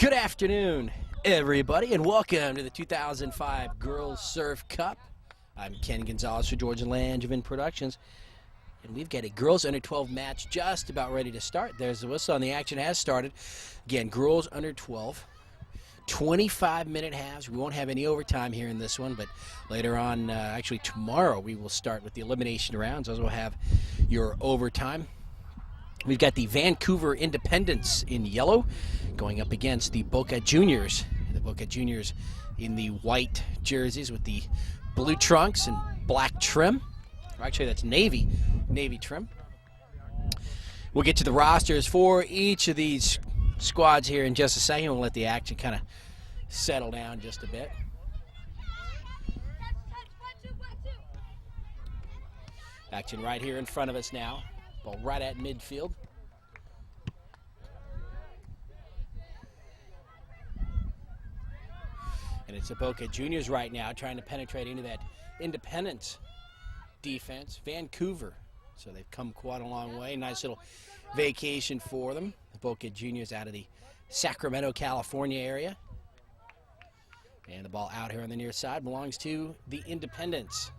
Good afternoon, everybody, and welcome to the 2005 Girls Surf Cup. I'm Ken Gonzalez for Georgia Langevin Productions, and we've got a girls under 12 match just about ready to start. There's the whistle, and the action has started. Again, girls under 12, 25-minute halves. We won't have any overtime here in this one, but later on, actually tomorrow, we will start with the elimination rounds. Those will have your overtime. We've got the Vancouver Independents in yellow going up against the Boca Juniors. The Boca Juniors in the white jerseys with the blue trunks and black trim. Or actually, that's navy trim. We'll get to the rosters for each of these squads here in just a second. We'll let the action kind of settle down just a bit. Action right here in front of us now. Ball right at midfield. And it's the Boca Juniors right now trying to penetrate into that Independence defense. Vancouver. So they've come quite a long way. Nice little vacation for them. The Boca Juniors out of the Sacramento, California area. And the ball out here on the near side belongs to the Independents.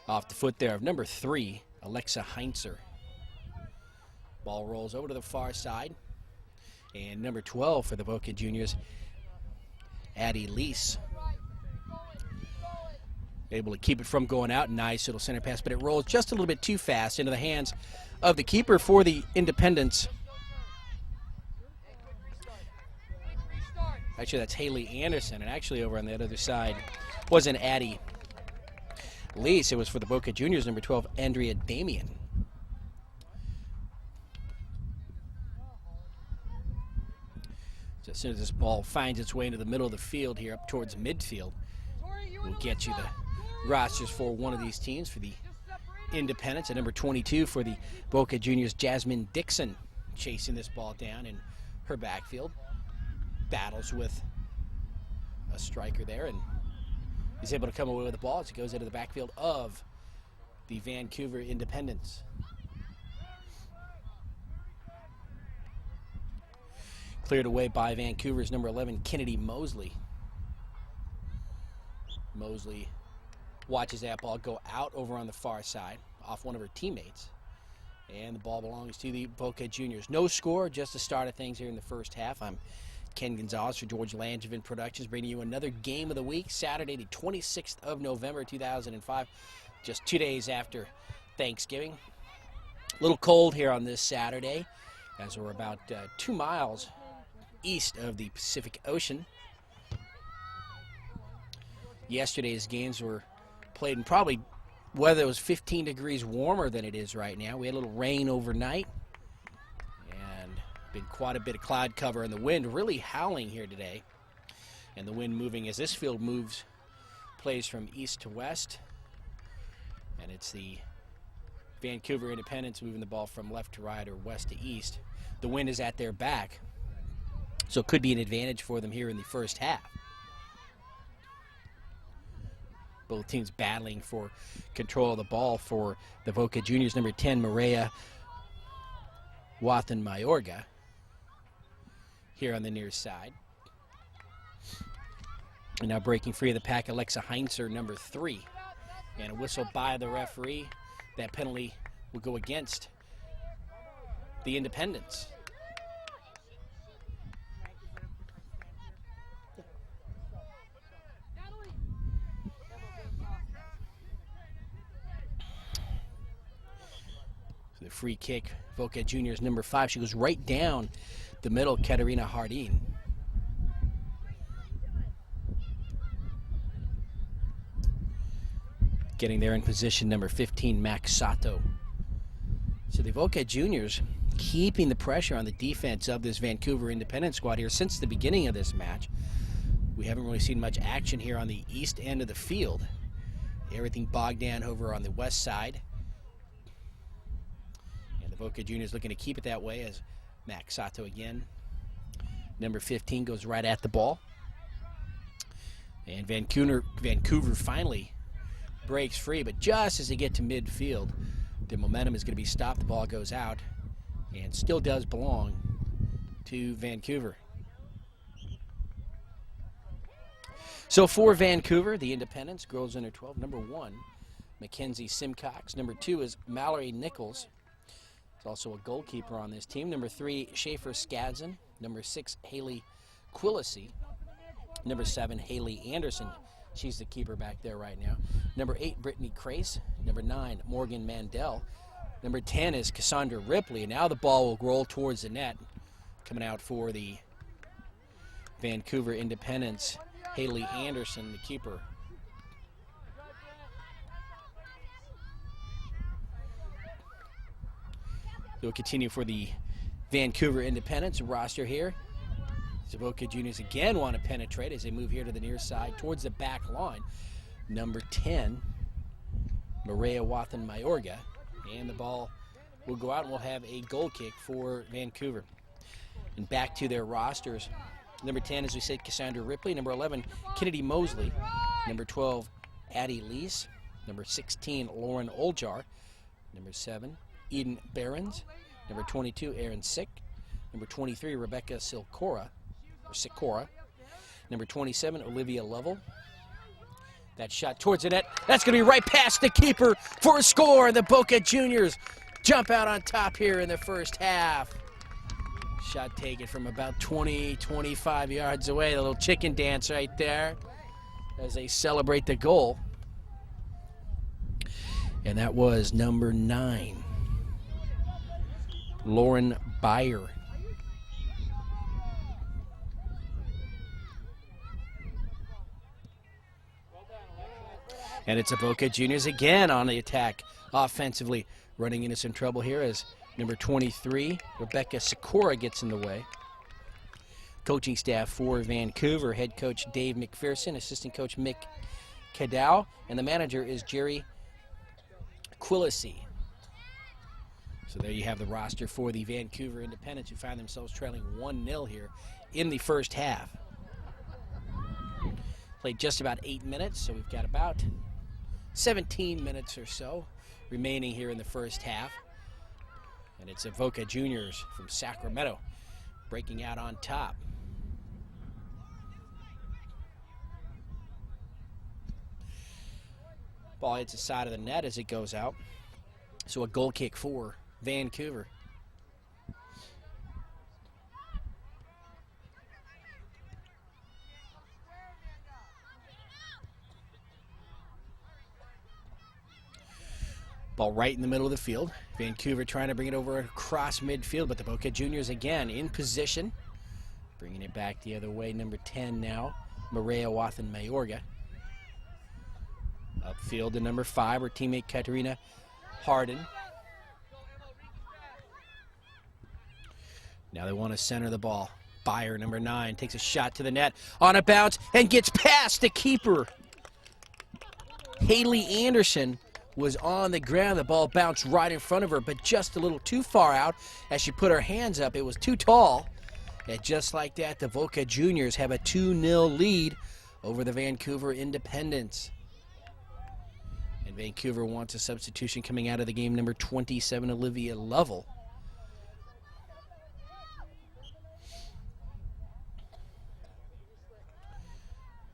Off the foot there of number 3, Alexa Heinzer. Ball rolls over to the far side. And number 12 for the Boca Juniors, Addie Lease. Able to keep it from going out. Nice little center pass, but it rolls just a little bit too fast into the hands of the keeper for the Independents. Actually, that's Haley Anderson, and actually over on the other side wasn't Addie Lease. It was for the Boca Juniors, number 12, Andrea Damian. So as soon as this ball finds its way into the middle of the field here up towards midfield, we'll get you the rosters for one of these teams. For the Independents, at number 22 for the Boca Juniors, Jasmine Dixon, chasing this ball down in her backfield. Battles with a striker there, and he's able to come away with the ball as it goes into the backfield of the Vancouver Independents. Cleared away by Vancouver's number 11, Kennedy Mosley. Mosley watches that ball go out over on the far side off one of her teammates. And the ball belongs to the Boca Juniors. No score, just the start of things here in the first half. I'm Ken Gonzalez for Georgia Langevin Productions, bringing you another game of the week, Saturday the 26th of November 2005, just 2 days after Thanksgiving. A little cold here on this Saturday as we're about 2 miles east of the Pacific Ocean. Yesterday's games were played in probably weather that was 15 degrees warmer than it is right now. We had a little rain overnight and been quite a bit of cloud cover, and the wind really howling here today. And the wind moving as this field plays from east to west. And it's the Vancouver Independents moving the ball from left to right or west to east. The wind is at their back, so it could be an advantage for them here in the first half. Both teams battling for control of the ball. For the Boca Juniors, number 10, Maria Wathan Mayorga, here on the near side. And now breaking free of the pack, Alexa Heinzer, number 3. And a whistle by the referee. That penalty will go against the Independents. The free kick, Boca Juniors, number 5. She goes right down the middle, Katerina Hardin. Getting there in position, number 15, Max Sato. So the Boca Juniors keeping the pressure on the defense of this Vancouver Independent squad here since the beginning of this match. We haven't really seen much action here on the east end of the field. Everything bogged down over on the west side. The Boca Juniors looking to keep it that way as Max Sato again. Number 15 goes right at the ball. And Vancouver finally breaks free, but just as they get to midfield, the momentum is going to be stopped. The ball goes out and still does belong to Vancouver. So for Vancouver, the Independents, girls under 12, number 1, Mackenzie Simcox. Number 2 is Mallory Nichols. There's also a goalkeeper on this team. Number 3, Schaefer Skadzen. Number 6, Haley Quillisi. Number 7, Haley Anderson. She's the keeper back there right now. Number 8, Brittany Crace. Number 9, Morgan Mandel. Number 10 is Cassandra Ripley. And now the ball will roll towards the net. Coming out for the Vancouver Independents, Haley Anderson, the keeper. We'll continue for the Vancouver Independents roster here. The Boca Juniors again want to penetrate as they move here to the near side towards the back line. Number 10, Maria Wathan Mayorga. And the ball will go out and we'll have a goal kick for Vancouver. And back to their rosters. Number 10, as we said, Cassandra Ripley. Number 11, Kennedy Mosley. Number 12, Addie Leese. Number 16, Lauren Oljar. Number 7, Eden Behrens. Number 22, Erin Sick. Number 23, Rebecca Sikora. Number 27, Olivia Lovell. That shot towards the net. That's going to be right past the keeper for a score. The Boca Juniors jump out on top here in the first half. Shot taken from about 20, 25 yards away. The little chicken dance right there as they celebrate the goal. And that was number 9, Lauren Byer. And it's a Boca Juniors again on the attack offensively, running into some trouble here as number 23, Rebecca Sikora, gets in the way. Coaching staff for Vancouver, head coach Dave McPherson, assistant coach Mick Cadow, and the manager is Jerry Quillisi. So there you have the roster for the Vancouver Independents, who find themselves trailing 1-0 here in the first half. Played just about 8 minutes, so we've got about 17 minutes or so remaining here in the first half. And it's a Boca Juniors from Sacramento breaking out on top. Ball hits the side of the net as it goes out. So a goal kick for Vancouver. Ball right in the middle of the field. Vancouver trying to bring it over across midfield, but the Boca Juniors again in position. Bringing it back the other way, number 10 now, Maria Wathan Mayorga. Upfield to number 5, her teammate Katerina Harden. Now they want to center the ball. Byer, number 9, takes a shot to the net on a bounce and gets past the keeper. Haley Anderson was on the ground. The ball bounced right in front of her, but just a little too far out as she put her hands up. It was too tall. And just like that, the Boca Juniors have a 2-0 lead over the Vancouver Independents. And Vancouver wants a substitution coming out of the game, number 27, Olivia Lovell.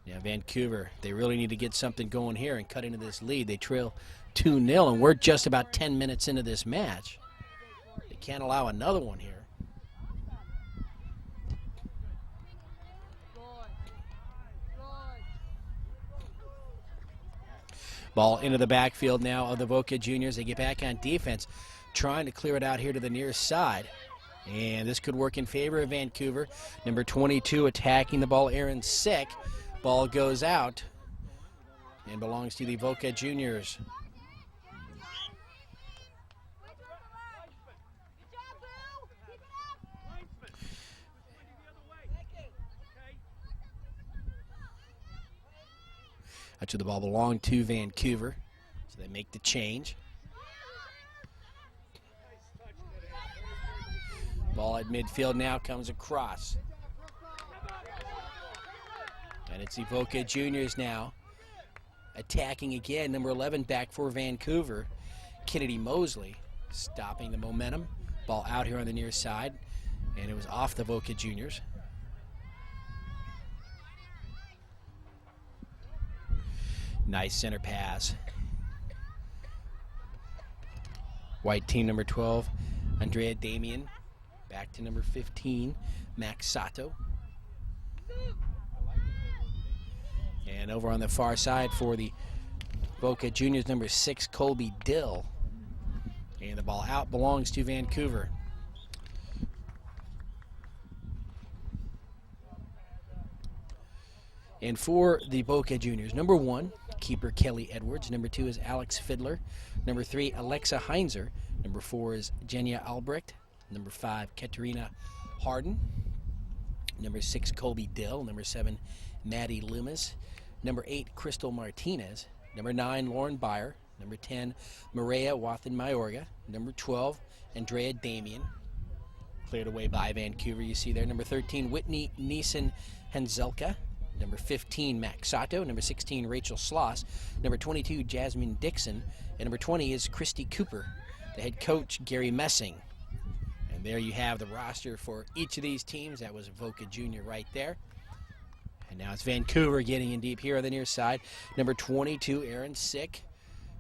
Yeah, Vancouver, they really need to get something going here and cut into this lead. They trail 2-0, and we're just about 10 minutes into this match. They can't allow another one here. Ball into the backfield now of the Boca Juniors. They get back on defense, trying to clear it out here to the near side. And this could work in favor of Vancouver. Number 22 attacking the ball, Erin Sick. Ball goes out and belongs to the Boca Juniors. That's where the ball belonged to Vancouver, so they make the change. Ball at midfield now comes across. And it's the Boca Juniors now attacking again. Number 11 back for Vancouver, Kennedy Mosley, stopping the momentum. Ball out here on the near side. And it was off the Boca Juniors. Nice center pass. White team number 12, Andrea Damian. Back to number 15, Max Sato. And over on the far side for the Boca Juniors, number 6, Colby Dill. And the ball out belongs to Vancouver. And for the Boca Juniors, number 1, keeper Kelly Edwards. Number 2 is Alex Fiddler. Number 3, Alexa Heinzer. Number 4 is Jenya Albrecht. Number 5, Katerina Harden. Number 6, Colby Dill. Number 7, Maddie Loomis. Number 8, Crystal Martinez. Number 9, Lauren Byer. Number 10, Maria Wathen-Mayorga. Number 12, Andrea Damian. Cleared away by Vancouver, you see there. Number 13, Whitney Neeson-Henzelka. Number 15, Max Sato. Number 16, Rachel Sloss. Number 22, Jasmine Dixon. And number 20 is Christy Cooper. The head coach, Gary Messing. And there you have the roster for each of these teams. That was Boca Junior right there. And now it's Vancouver getting in deep here on the near side. Number 22, Aaron Sick.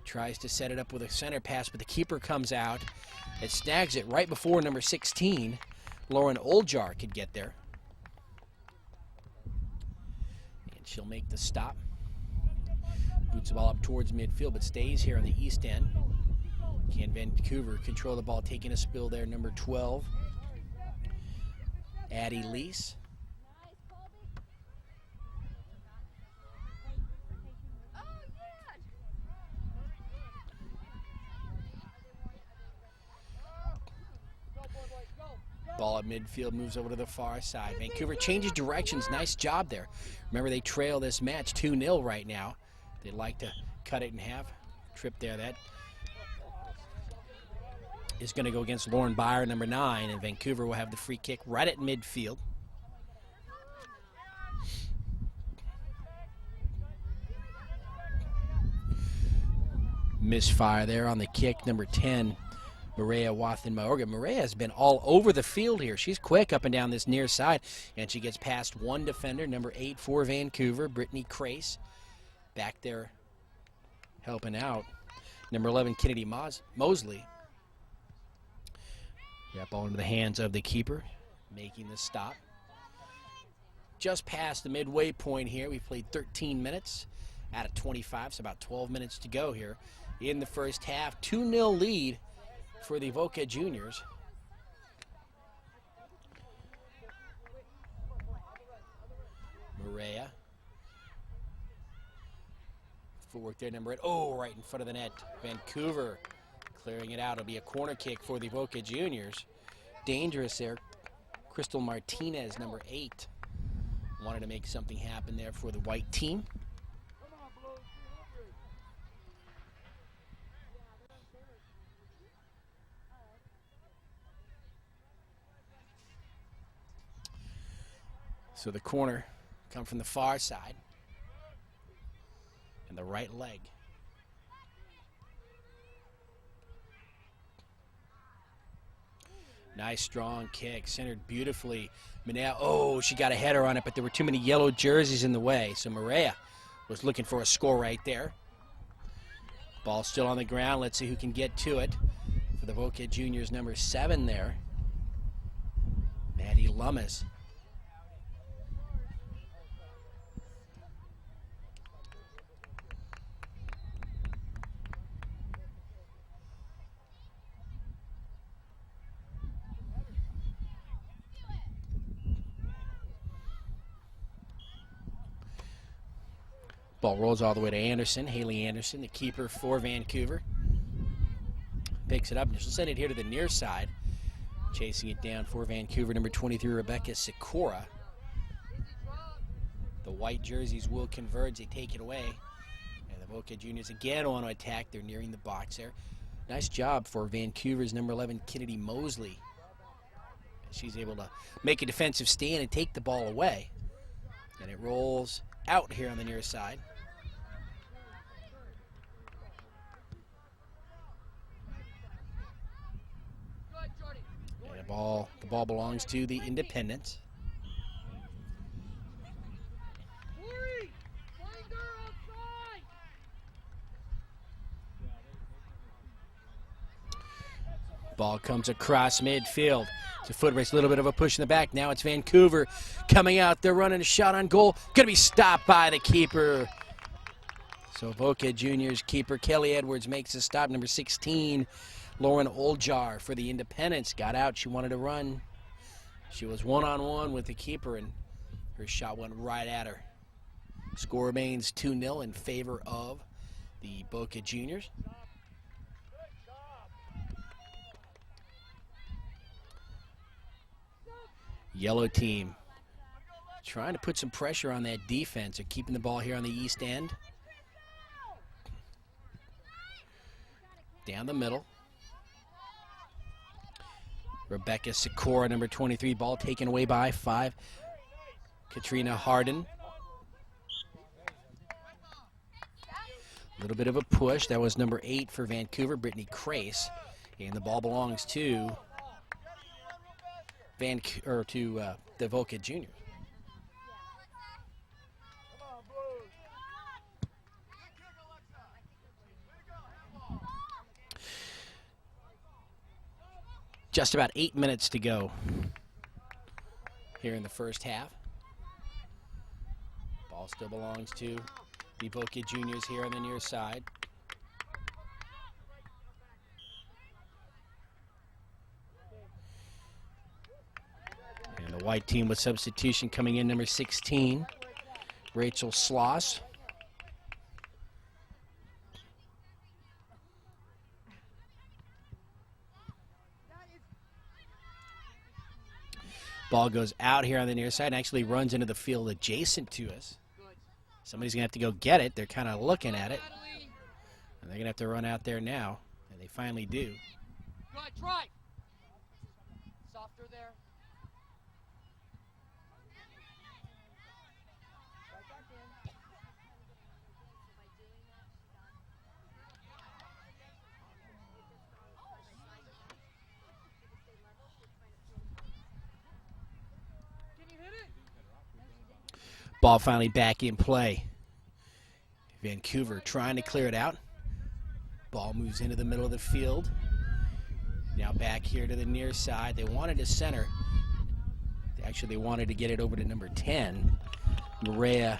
Tries to set it up with a center pass, but the keeper comes out. It snags it right before number 16, Lauren Oljar, could get there. She'll make the stop. Boots the ball up towards midfield, but stays here on the east end. Can Vancouver control the ball, taking a spill there, number 12, Addie Lease. Ball at midfield, moves over to the far side. Vancouver changes directions. Nice job there. Remember, they trail this match 2-0 right now. They'd like to cut it in half. Trip there. That is going to go against Lauren Byer, number 9, and Vancouver will have the free kick right at midfield. Misfire there on the kick, number 10. Maria Wathen-Mayorga. Maria has been all over the field here. She's quick up and down this near side, and she gets past one defender, number 8 for Vancouver, Brittany Crace. Back there helping out. Number 11, Kennedy Mosley. Yeah, ball into the hands of the keeper, making the stop. Just past the midway point here. We've played 13 minutes out of 25, so about 12 minutes to go here in the first half. 2-0 lead for the Boca Juniors. Maria. Footwork there, number 8. Oh, right in front of the net. Vancouver clearing it out. It'll be a corner kick for the Boca Juniors. Dangerous there. Crystal Martinez, number 8. Wanted to make something happen there for the white team. So the corner come from the far side. And the right leg. Nice strong kick, centered beautifully. Manel, oh, she got a header on it, but there were too many yellow jerseys in the way. So Maria was looking for a score right there. Ball still on the ground. Let's see who can get to it. For the Boca Juniors, number 7 there. Maddie Lummis. Ball rolls all the way to Anderson, Haley Anderson, the keeper for Vancouver. Picks it up, and she'll send it here to the near side. Chasing it down for Vancouver, number 23, Rebecca Sikora. The white jerseys will converge, they take it away. And the Boca Juniors again on attack, they're nearing the box there. Nice job for Vancouver's number 11, Kennedy Mosley. She's able to make a defensive stand and take the ball away. And it rolls out here on the near side. And a The ball belongs to the Independents. Ball comes across midfield. It's a foot race, a little bit of a push in the back. Now it's Vancouver coming out. They're running a shot on goal. Going to be stopped by the keeper. So Boca Juniors keeper Kelly Edwards makes a stop. Number 16, Lauren Oljar for the Independents. Got out. She wanted to run. She was one-on-one with the keeper, and her shot went right at her. Score remains 2-0 in favor of the Boca Juniors. Yellow team trying to put some pressure on that defense. They're keeping the ball here on the east end. Down the middle. Rebecca Sikora, number 23, ball taken away by 5. Katrina Harden. A little bit of a push. That was number 8 for Vancouver, Brittany Crace. And the ball belongs to the Boca Juniors. Just about 8 minutes to go here in the first half. Ball still belongs to the Boca Juniors here on the near side. And the white team with substitution coming in, number 16, Rachel Sloss. Ball goes out here on the near side and actually runs into the field adjacent to us. Somebody's going to have to go get it. They're kind of looking at it. And they're going to have to run out there now. And they finally do. Good, try. Softer there. Ball finally back in play. Vancouver trying to clear it out. Ball moves into the middle of the field. Now back here to the near side. They wanted to center. Actually, they wanted to get it over to number 10, Maria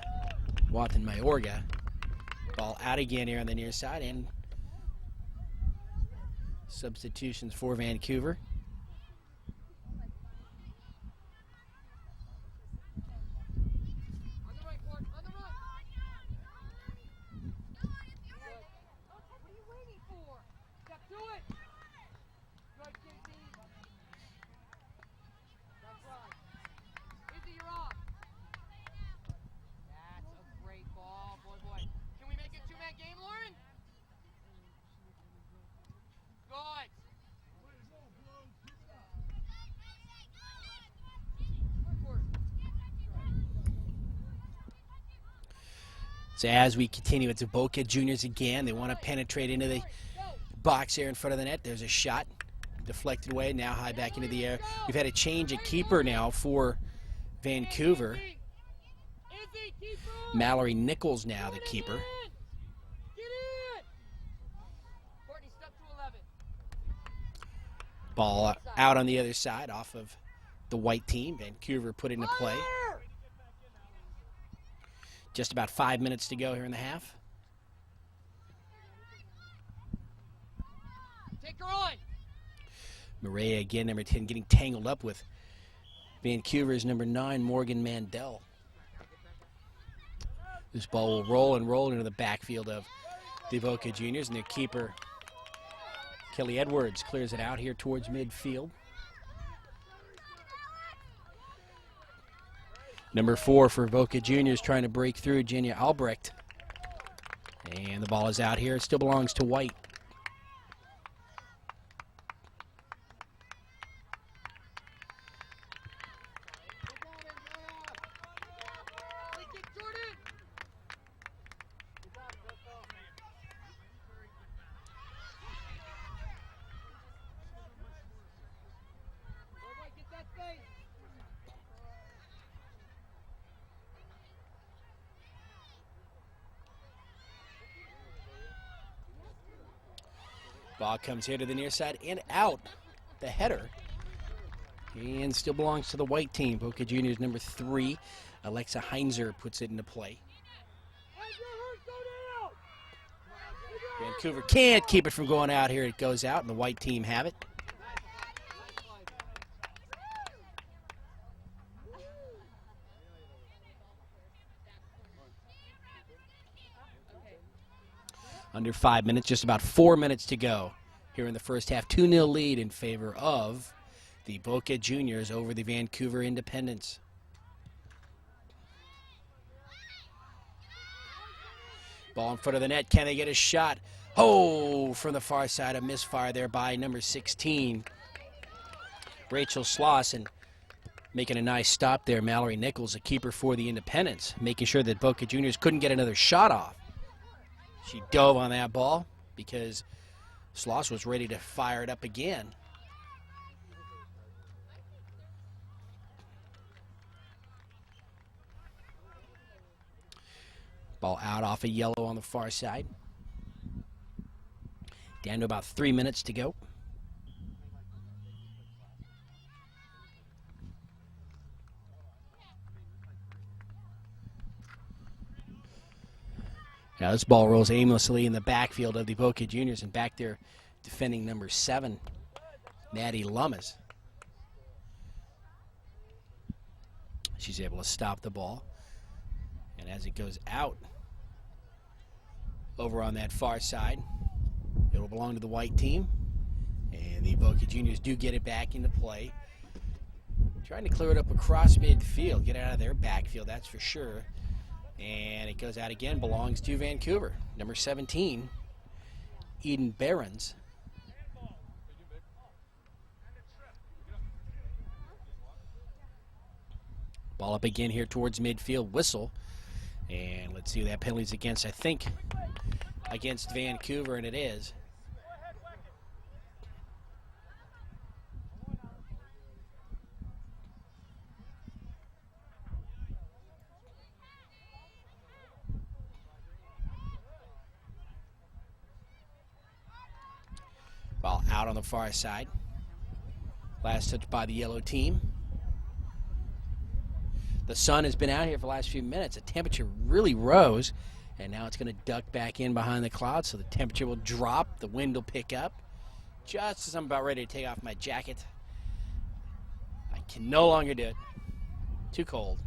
Wathan-Mayorga. Ball out again here on the near side, and substitutions for Vancouver. So as we continue, it's a Boca Juniors again. They want to penetrate into the box here in front of the net. There's a shot deflected away, now high back into the air. We've had a change of keeper now for Vancouver. Mallory Nichols now the keeper. Ball out on the other side off of the white team. Vancouver put into play. Just about 5 minutes to go here in the half. Take her on. Maria again, number 10, getting tangled up with Vancouver's number 9, Morgan Mandel. This ball will roll and roll into the backfield of the Boca Juniors, and their keeper, Kelly Edwards, clears it out here towards midfield. Number 4 for Boca Juniors trying to break through, Jenya Albrecht. And the ball is out here. It still belongs to White. Ball comes here to the near side and out. The header. And still belongs to the white team. Boca Juniors number 3. Alexa Heinzer puts it into play. Vancouver can't keep it from going out here. It goes out, and the white team have it. Under 5 minutes, just about 4 minutes to go here in the first half. 2-0 lead in favor of the Boca Juniors over the Vancouver Independents. Ball in front of the net. Can they get a shot? Oh, from the far side, a misfire there by number 16, Rachel Sloss, and making a nice stop there, Mallory Nichols, a keeper for the Independents, making sure that Boca Juniors couldn't get another shot off. She dove on that ball because Sloss was ready to fire it up again. Ball out off a yellow on the far side. Down to about 3 minutes to go. Now this ball rolls aimlessly in the backfield of the Boca Juniors, and back there defending number 7, Maddie Lummis. She's able to stop the ball. And as it goes out over on that far side, it will belong to the white team. And the Boca Juniors do get it back into play. Trying to clear it up across midfield, get it out of their backfield, that's for sure. And it goes out again, belongs to Vancouver. Number 17, Eden Behrens. Ball up again here towards midfield, whistle. And let's see who that penalty's against. I think against Vancouver, and it is. Ball out on the far side. Last touch by the yellow team. The sun has been out here for the last few minutes. The temperature really rose, and now it's going to duck back in behind the clouds, so the temperature will drop, the wind will pick up. Just as I'm about ready to take off my jacket, I can no longer do it. Too cold.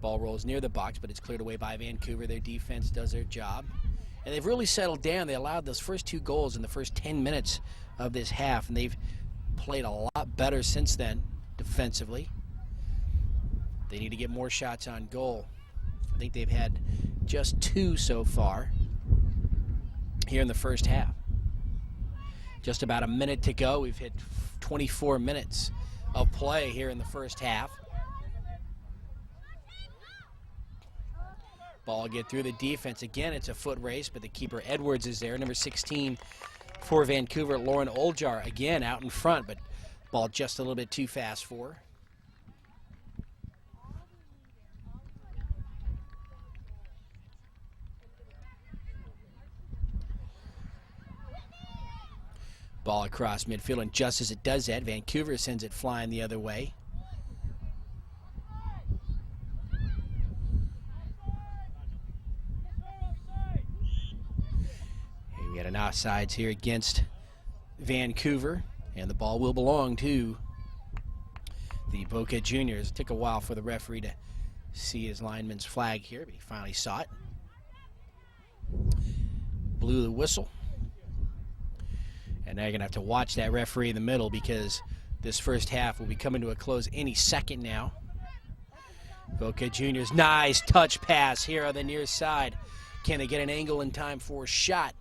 Ball rolls near the box, but it's cleared away by Vancouver. Their defense does their job. And they've really settled down. They allowed those first 2 goals in the first 10 minutes of this half, and they've played a lot better since then defensively. They need to get more shots on goal. I think they've had just 2 so far here in the first half. Just about a minute to go. We've hit 24 minutes of play here in the first half. Ball get through the defense. Again, it's a foot race, but the keeper Edwards is there. Number 16 for Vancouver, Lauren Oljar, again out in front, but ball just a little bit too fast for her. Ball across midfield, and just as it does that, Vancouver sends it flying the other way. We got an offsides here against Vancouver, and the ball will belong to the Boca Juniors. It took a while for the referee to see his lineman's flag here, but he finally saw it. Blew the whistle. And now you're going to have to watch that referee in the middle, because this first half will be coming to a close any second now. Boca Juniors, nice touch pass here on the near side. Can they get an angle in time for a shot?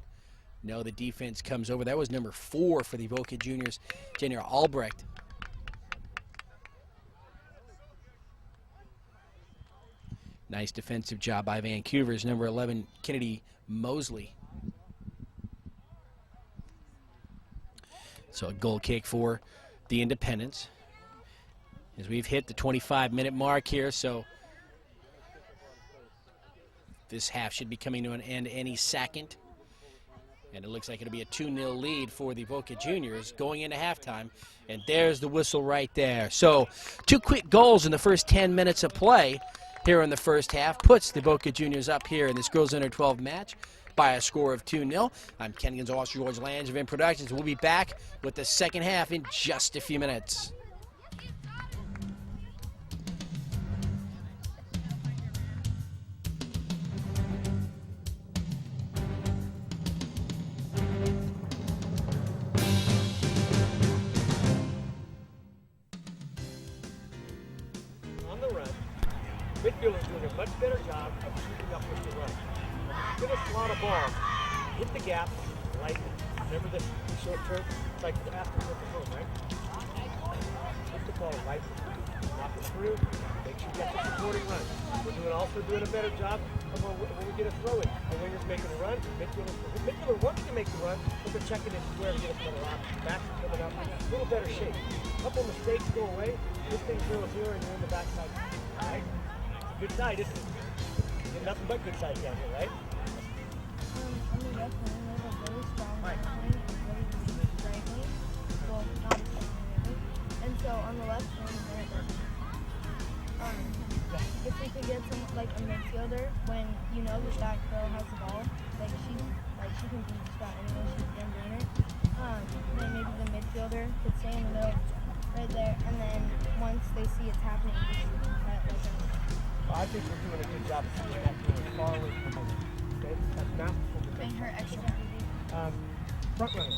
No, the defense comes over. That was number 4 for the Boca Juniors, Jenny Albrecht. Nice defensive job by Vancouver's number 11, Kennedy Mosley. So a goal kick for the Independents. As we've hit the 25-minute mark here, so This half should be coming to an end any second. And it looks like it'll be a 2-0 lead for the Boca Juniors going into halftime. And there's the whistle right there. So 2 quick goals in the first 10 minutes of play here in the first half puts the Boca Juniors up here in this girls under 12 match by a score of 2-0. I'm Ken Gonzalez, George Langevin Productions. We'll be back with the second half in just a few minutes. On the run, midfielders doing a much better job of keeping up with the run. Give a slot of ball, hit the gap, lightly. Remember this short term? It's like after the home, right? Hit the ball lightly. Knock it through. Make sure you get the supporting run. We're also doing a better job of when we get a throw in. The winger's making a run. Midfielder wants to make the run, but they're checking it where to get a better out. Backs are coming up. A little better shape. A couple mistakes go away. This thing 0-0 and you're in the backside. All right? Good side, isn't it? Get nothing but good sides down here, right? On the left wing, we have a very strong right wing, really deep right wing. Well, not as strong really. And so on the left wing, if we could get some like a midfielder when you know that girl has the ball, she can be just about anywhere she's been doing it. Then maybe the midfielder could stay in the middle right there, and then once they see it's happening, just Well, I think we're doing a good job of seeing that going far away from home. Okay? That's masterful. make her extra motivated. Front runner.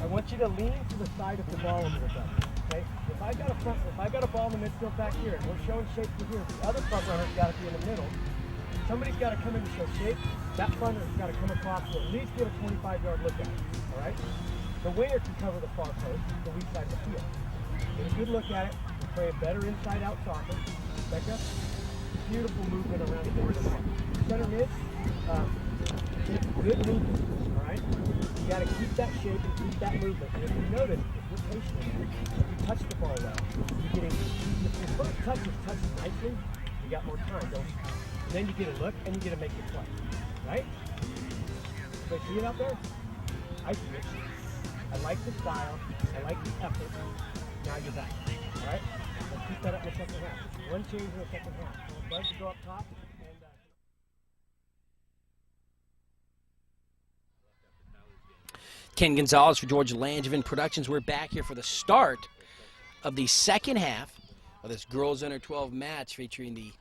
I want you to lean to the side of the ball a little bit. Okay? If I got a ball in the midfield back here, and we're showing shape to here, the other front runner's got to be in the middle. Somebody's got to come in to show shape. That front runner's got to come across to at least get a 25-yard look at it. All right? The winger can cover the far post, the weak side of the field. Get a good look at it. Play a better inside-out soccer. Becca, beautiful movement around the middle of the park. Center mid, good movement. All right? You got to keep that shape and keep that movement. And if you notice, if you're patient, if you touch the ball well, you're getting, if your first touch is touched nicely, you got more time, don't you? And then you get a look and you get to make your play. Right? So see it out there? I see it. I like the style. I like the effort. Now you're back. All right? Let's keep that up in the second half. One change in the second half. I want Bud to go up top. And, Ken Gonzalez for George Langevin Productions. We're back here for the start of the second half of this girls under 12 match featuring the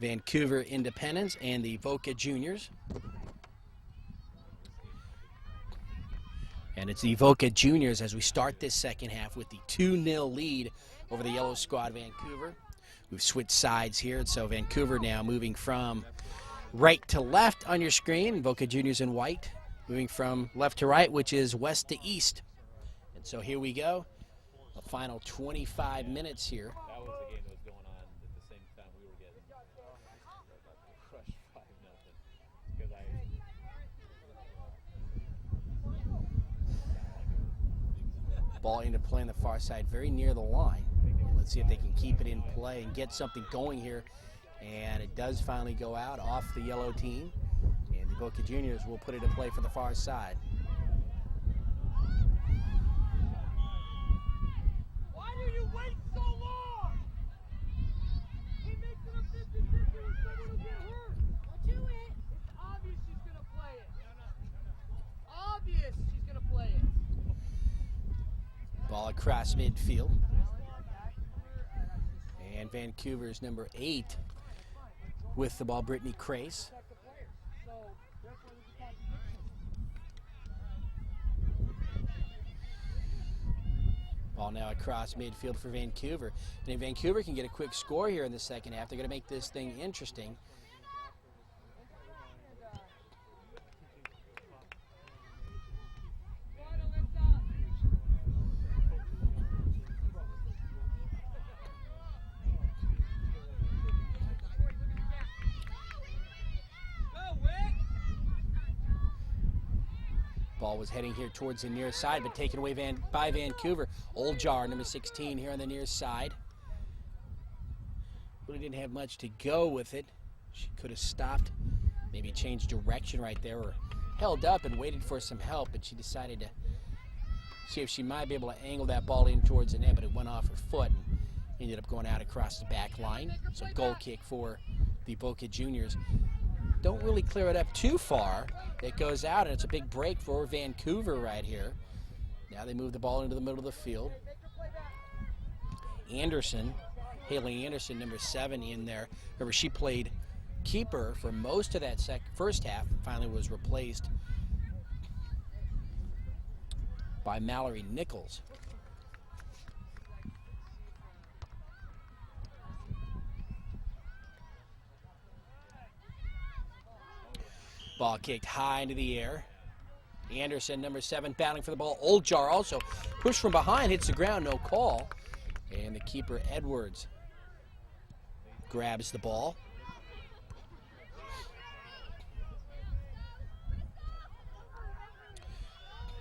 Vancouver Independents and the Boca Juniors. And it's the Boca Juniors as we start this second half with the 2-0 lead over the Yellow Squad Vancouver. We've switched sides here, so Vancouver now moving from right to left on your screen, Boca Juniors in white. Moving from left to right, which is west to east. And so here we go. The final 25 minutes here. That was the game that was going on at the same time we were getting crushed 5-0. Because Ball into play on the far side, very near the line. Let's see if they can keep it in play and get something going here. And it does finally go out off the yellow team. And the Boca Juniors will put it in play for the far side. Why do you wait so long? He makes it a 50-50 when someone will get hurt. Do it. It's obvious she's going to play it. Obvious she's going to play it. Ball across midfield. And Vancouver's number 8 with the ball, Brittany Crace. Ball now across midfield for Vancouver. And if Vancouver can get a quick score here in the second half, they're going to make this thing interesting. Ball was heading here towards the near side, but taken away by Vancouver. Oljar, number 16, here on the near side. Really didn't have much to go with it. She could have stopped maybe changed direction right there, or held up and waited for some help, but she decided to see if she might be able to angle that ball in towards the net, but it went off her foot and ended up going out across the back line. So goal kick for the Boca Juniors. Don't really clear it up too far. It goes out, and it's a big break for Vancouver right here. Now they move the ball into the middle of the field. Anderson, Haley Anderson, number 7 in there. Remember, she played keeper for most of that first half, and finally was replaced by Mallory Nichols. Ball kicked high into the air. Anderson, number 7, battling for the ball. Oldjar also pushed from behind, hits the ground, no call. And the keeper, Edwards, grabs the ball.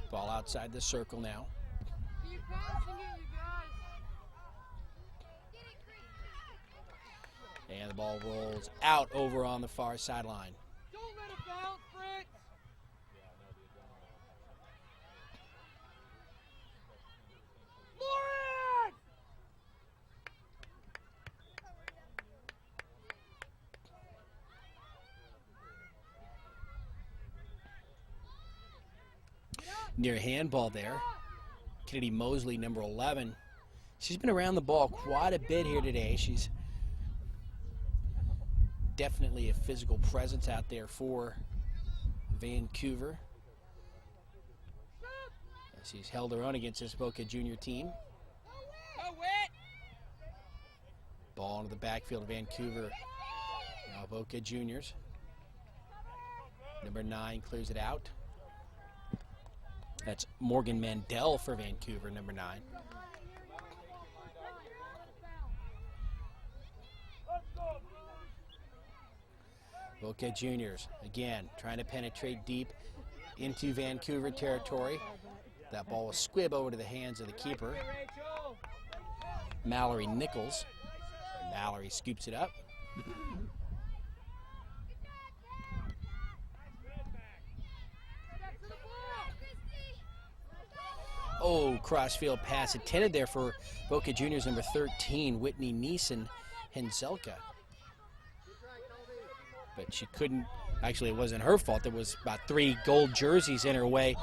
Ball outside the circle now. Keep passing it, you guys. And the ball rolls out over on the far sideline. Don't let it bounce, Fritz. Lauren! Near handball there. Kennedy Mosley, number 11. She's been around the ball quite a bit here today. She's definitely a physical presence out there for Vancouver. As she's held her own against this Boca Junior team. Ball into the backfield of Vancouver. Now Boca Juniors. Number 9 clears it out. That's Morgan Mandel for Vancouver, number 9. Boca Juniors, again, trying to penetrate deep into Vancouver territory. That ball was squib over to the hands of the keeper, Mallory Nichols. Mallory scoops it up. Oh, crossfield pass intended there for Boca Juniors, number 13, Whitney Neeson-Henzelka. But she couldn't, actually it wasn't her fault. There was about 3 gold jerseys in her way.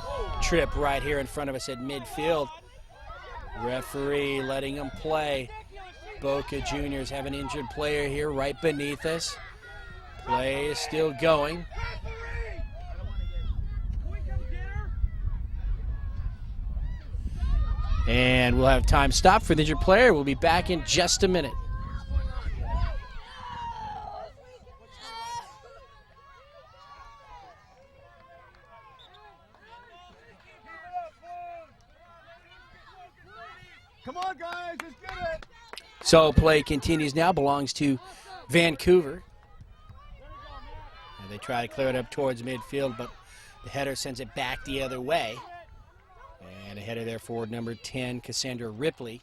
Trip right here in front of us at midfield. Referee letting them play. Boca Juniors have an injured player here right beneath us. Play is still going. And we'll have time stop for the injured player. We'll be back in just a minute. Come on, guys, let's get it. So play continues now, belongs to Vancouver. And they try to clear it up towards midfield, but the header sends it back the other way. And a header there for number 10, Cassandra Ripley.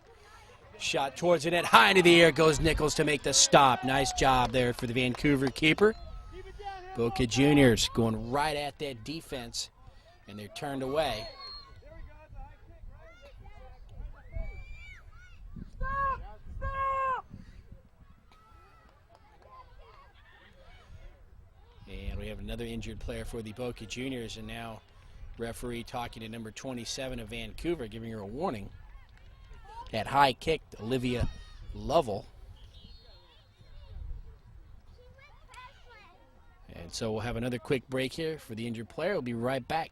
Shot towards the net, high into the air goes Nichols to make the stop. Nice job there for the Vancouver keeper. Boca Juniors going right at that defense, and they're turned away. And we have another injured player for the Boca Juniors, and now referee talking to number 27 of Vancouver, giving her a warning. That high kick, Olivia Lovell. And so we'll have another quick break here for the injured player. We'll be right back.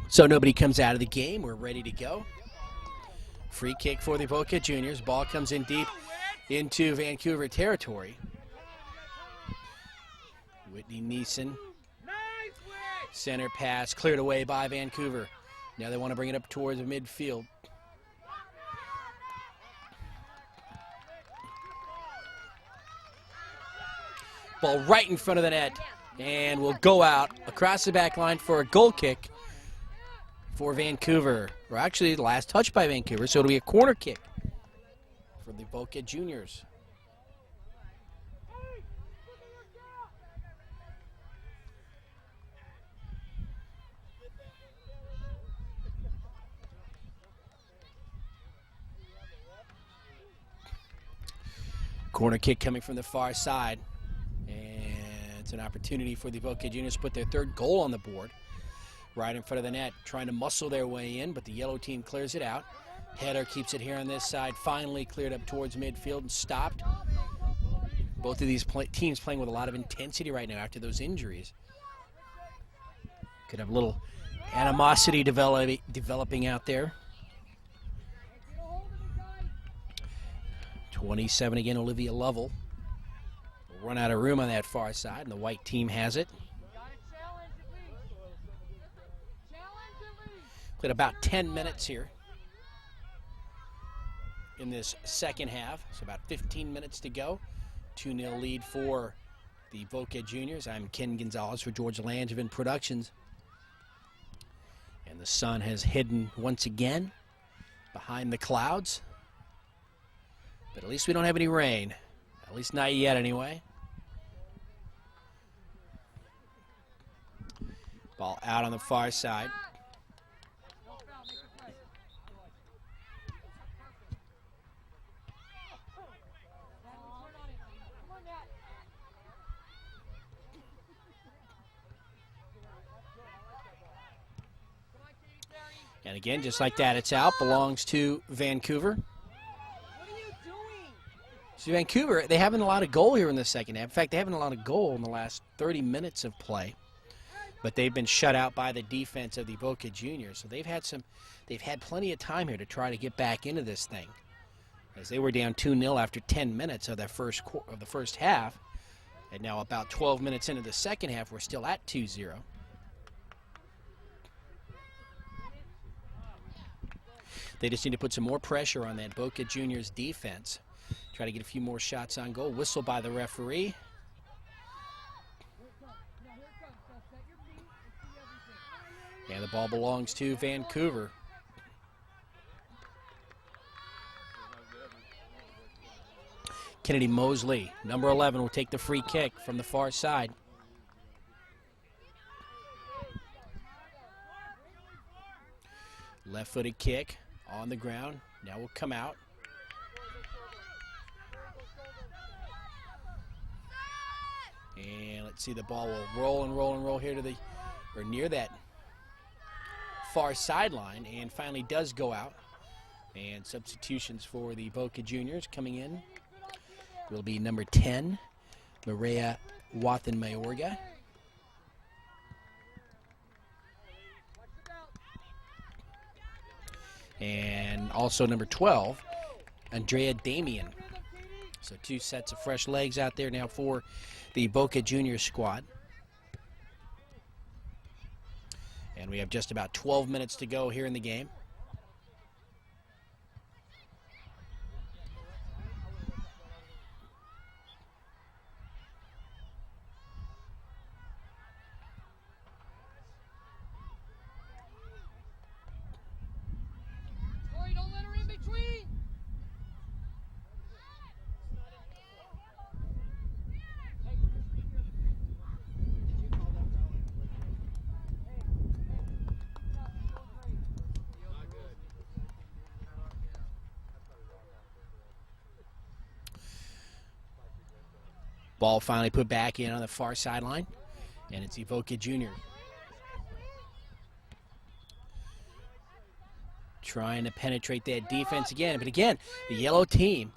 So nobody comes out of the game. We're ready to go. Free kick for the Boca Juniors. Ball comes in deep into Vancouver territory. Whitney Neeson. Center pass cleared away by Vancouver. Now they want to bring it up towards the midfield. Ball right in front of the net, and will go out across the back line for a goal kick for Vancouver. Or actually, the last touch by Vancouver, so it'll be a corner kick for the Boca Juniors. Corner kick coming from the far side. And it's an opportunity for the Boca Juniors to put their third goal on the board. Right in front of the net, trying to muscle their way in, but the yellow team clears it out. Header keeps it here on this side, finally cleared up towards midfield and stopped. Both of these teams playing with a lot of intensity right now after those injuries. Could have a little animosity developing out there. 27 again, Olivia Lovell. We'll run out of room on that far side, and the white team has it. Played about 10 minutes here in this second half. So about 15 minutes to go. 2-0 lead for the Boca Juniors. I'm Ken Gonzalez for George Langevin Productions. And the sun has hidden once again behind the clouds. But at least we don't have any rain. At least not yet anyway. Ball out on the far side. And again, just like that, it's out. Belongs to Vancouver. So Vancouver, they haven't a lot of goal here in the second half. In fact, they haven't a lot of goal in the last 30 minutes of play. But they've been shut out by the defense of the Boca Juniors. So they've had plenty of time here to try to get back into this thing. As they were down 2-0 after 10 minutes of the first half. And now about 12 minutes into the second half, we're still at 2-0. They just need to put some more pressure on that Boca Juniors defense. Try to get a few more shots on goal. Whistle by the referee. And the ball belongs to Vancouver. Kennedy Mosley, number 11, will take the free kick from the far side. Left-footed kick on the ground. Now will come out. And let's see, the ball will roll and roll and roll here to the, or near that far sideline, and finally does go out. And substitutions for the Boca Juniors coming in will be number 10, Maria Wathen-Mayorga. And also number 12, Andrea Damian. So two sets of fresh legs out there now for the Boca Juniors squad. And we have just about 12 minutes to go here in the game. Don't let her in between. Ball finally put back in on the far sideline, and it's the Boca Juniors trying to penetrate that defense again. But again, the yellow team,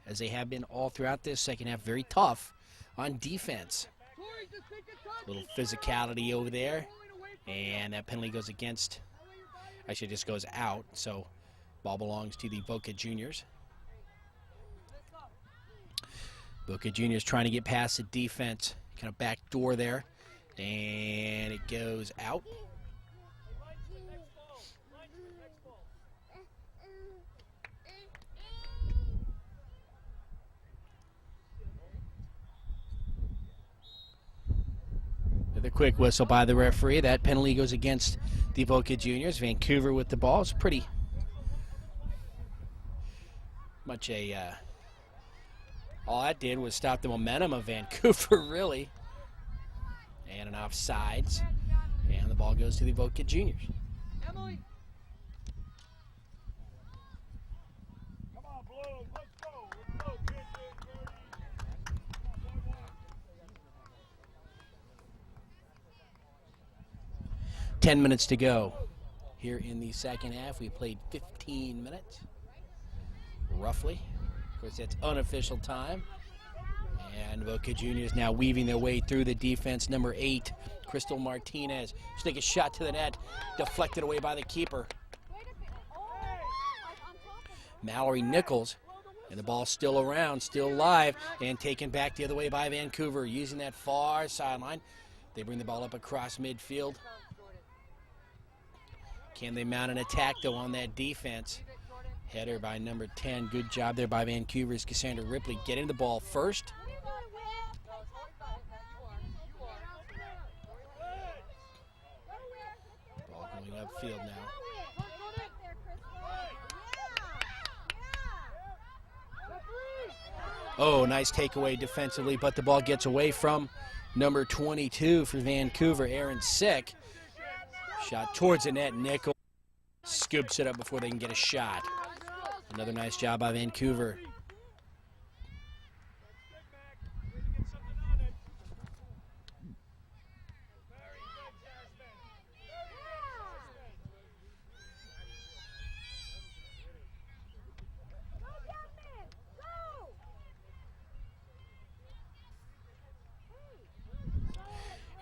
as they have been all throughout this second half, very tough on defense. A little physicality over there, and that penalty goes against, actually just goes out, so ball belongs to the Boca Juniors. Boca Juniors trying to get past the defense, kind of back door there, and it goes out. With a quick whistle by the referee, that penalty goes against the Boca Juniors. Vancouver with the ball. It's pretty much a all that did was stop the momentum of Vancouver, really. And an offsides. And the ball goes to the Boca Juniors. Emily. Come on, Blue. Let's go. Let's go, kid. 10 minutes to go here in the second half. We played 15 minutes, roughly. Of course, that's unofficial time. And Boca Juniors now weaving their way through the defense. Number 8, Crystal Martinez. She'll take a shot to the net, deflected away by the keeper. Mallory Nichols, and the ball's still around, still live, and taken back the other way by Vancouver, using that far sideline. They bring the ball up across midfield. Can they mount an attack, though, on that defense? Header by number 10. Good job there by Vancouver's Cassandra Ripley getting the ball first. Ball going upfield now. Oh, nice takeaway defensively, but the ball gets away from number 22 for Vancouver, Aaron Sick. Shot towards the net. Nichols scoops it up before they can get a shot. Another nice job by Vancouver.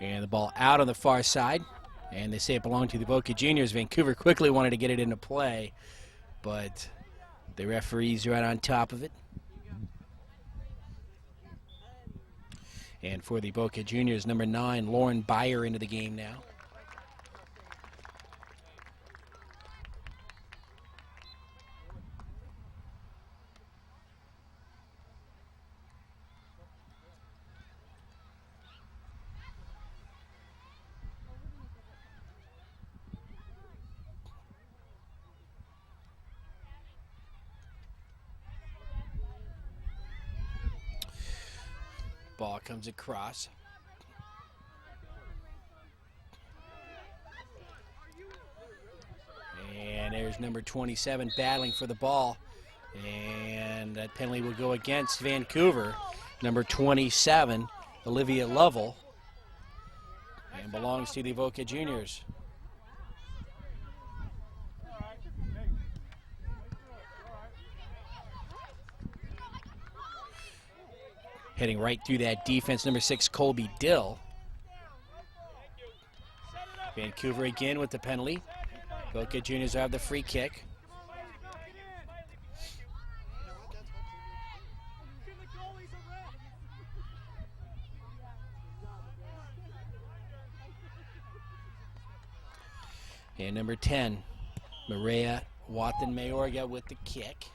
And the ball out on the far side. And they say it belonged to the Boca Juniors. Vancouver quickly wanted to get it into play, but the referee's right on top of it. And for the Boca Juniors, number 9, Lauren Byer into the game now. Ball comes across. And there's number 27 battling for the ball. And that penalty will go against Vancouver. Number 27, Olivia Lovell. And belongs to the Boca Juniors. Heading right through that defense, number 6, Colby Dill. Vancouver again with the penalty. Boca Juniors have the free kick. And number 10, Maria Wathan-Mayorga with the kick.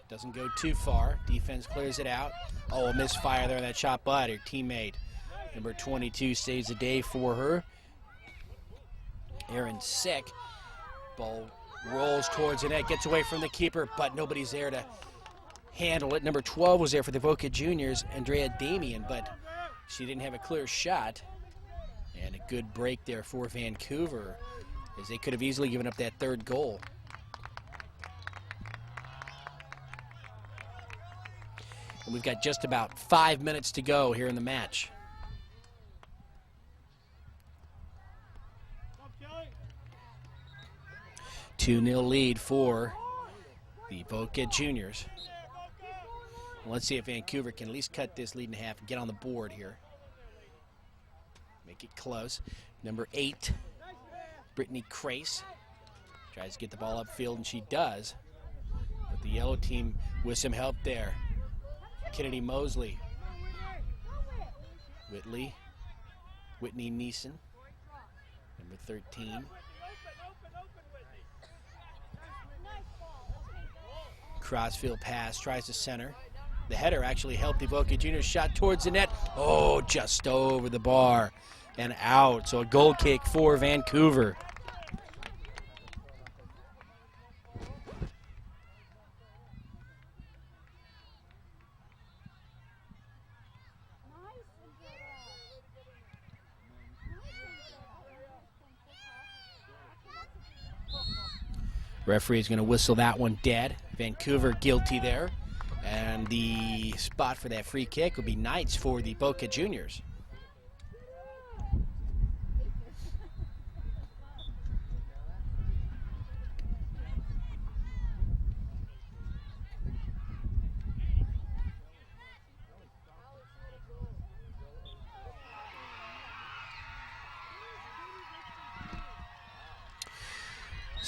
Doesn't go too far. Defense clears it out. Oh, a misfire there on that shot, but her teammate, number 22, saves the day for her. Aaron Sick. Ball rolls towards the net, gets away from the keeper, but nobody's there to handle it. Number 12 was there for the Boca Juniors, Andrea Damian, but she didn't have a clear shot. And a good break there for Vancouver, as they could have easily given up that third goal. And we've got just about 5 minutes to go here in the match. A 2-0 lead for the Boca Juniors. Let's see if Vancouver can at least cut this lead in half and get on the board here. Make it close. Number 8, Brittany Crace, tries to get the ball upfield, and she does. But the yellow team with some help there. Kennedy Mosley, Whitney Neeson, number 13. Crossfield pass, tries to center. The header actually helped the Boca Juniors. Shot towards the net. Oh, just over the bar and out. So a goal kick for Vancouver. Referee is going to whistle that one dead. Vancouver guilty there. And the spot for that free kick will be Knights for the Boca Juniors.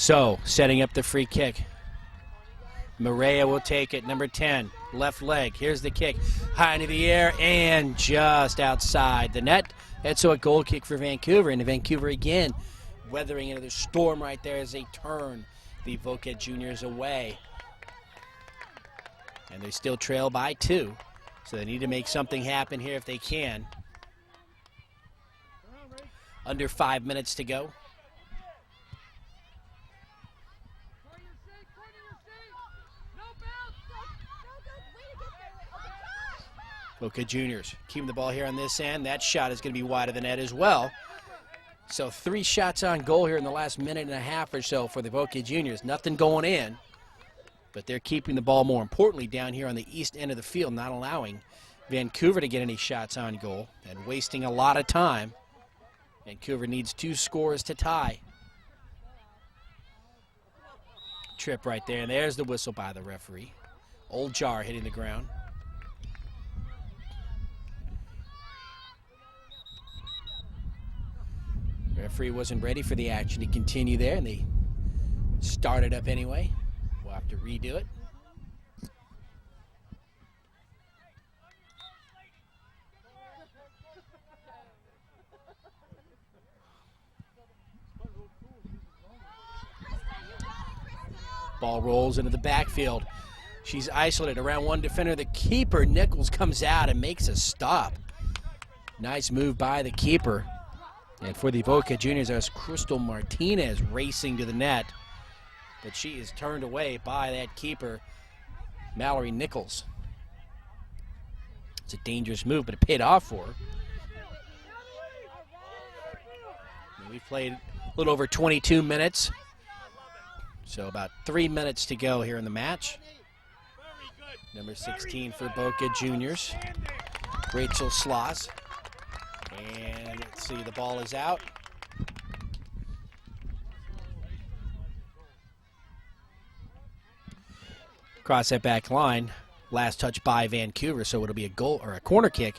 So, setting up the free kick. Maria will take it, number 10, left leg. Here's the kick, high into the air and just outside the net. And so a goal kick for Vancouver, and Vancouver again weathering into the storm right there as they turn the Boca Juniors away. And they still trail by 2, so they need to make something happen here if they can. Under 5 minutes to go. Boca Juniors keeping the ball here on this end. That shot is going to be wide of the net as well. So 3 shots on goal here in the last minute and a half or so for the Boca Juniors. Nothing going in, but they're keeping the ball more importantly down here on the east end of the field, not allowing Vancouver to get any shots on goal and wasting a lot of time. Vancouver needs 2 scores to tie. Trip right there, and there's the whistle by the referee. Old jar hitting the ground. Referee wasn't ready for the action to continue there, and they started up anyway. We'll have to redo it. Ball rolls into the backfield. She's isolated around one defender. The keeper, Nichols, comes out and makes a stop. Nice move by the keeper. And for the Boca Juniors, there's Crystal Martinez racing to the net. But she is turned away by that keeper, Mallory Nichols. It's a dangerous move, but it paid off for her. And we've played a little over 22 minutes. So about 3 minutes to go here in the match. Number 16 for Boca Juniors, Rachel Sloss. And let's see, the ball is out. Across that back line, last touch by Vancouver, so it'll be a goal or a corner kick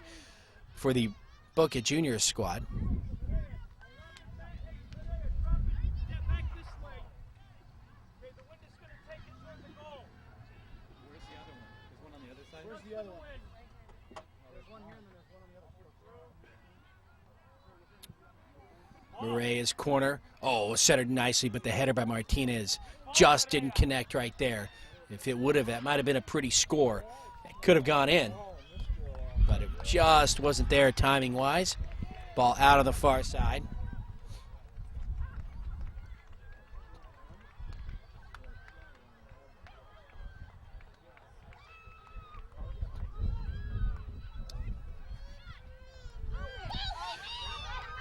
for the Boca Juniors squad. Morea's corner. Oh, centered nicely, but the header by Martinez just didn't connect right there. If it would have, that might have been a pretty score. It could have gone in, but it just wasn't there timing-wise. Ball out of the far side.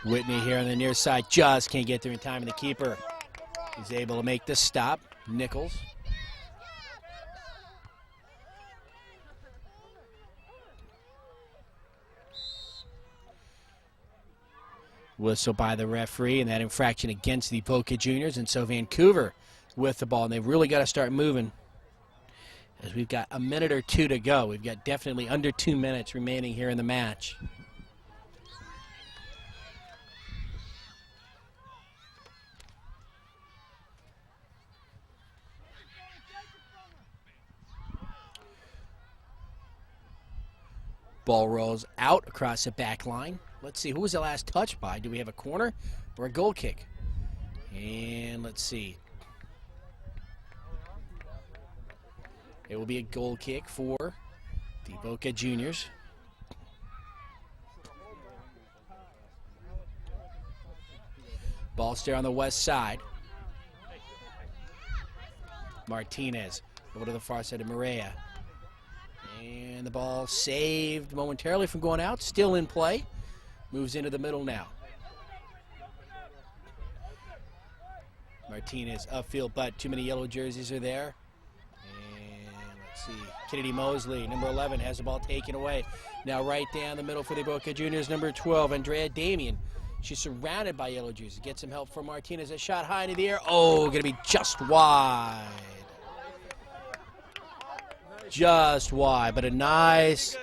Whitney here on the near side just can't get there in time, and the keeper is able to make the stop. Nichols. Whistle by the referee, and that infraction against the Boca Juniors, and so Vancouver with the ball, and they've really got to start moving as we've got a minute or 2 to go. We've got definitely under 2 minutes remaining here in the match. Ball rolls out across the back line. Let's see, who was the last touch by? Do we have a corner or a goal kick? And let's see. It will be a goal kick for the Boca Juniors. Ball still on the west side. Martinez over to the far side of Maria. And the ball saved momentarily from going out. Still in play. Moves into the middle now. Martinez upfield, but too many yellow jerseys are there. And let's see. Kennedy Mosley, number 11, has the ball taken away. Now right down the middle for the Boca Juniors, number 12, Andrea Damian. She's surrounded by yellow jerseys. Gets some help from Martinez. A shot high into the air. Oh, going to be just wide. Just wide, but a nice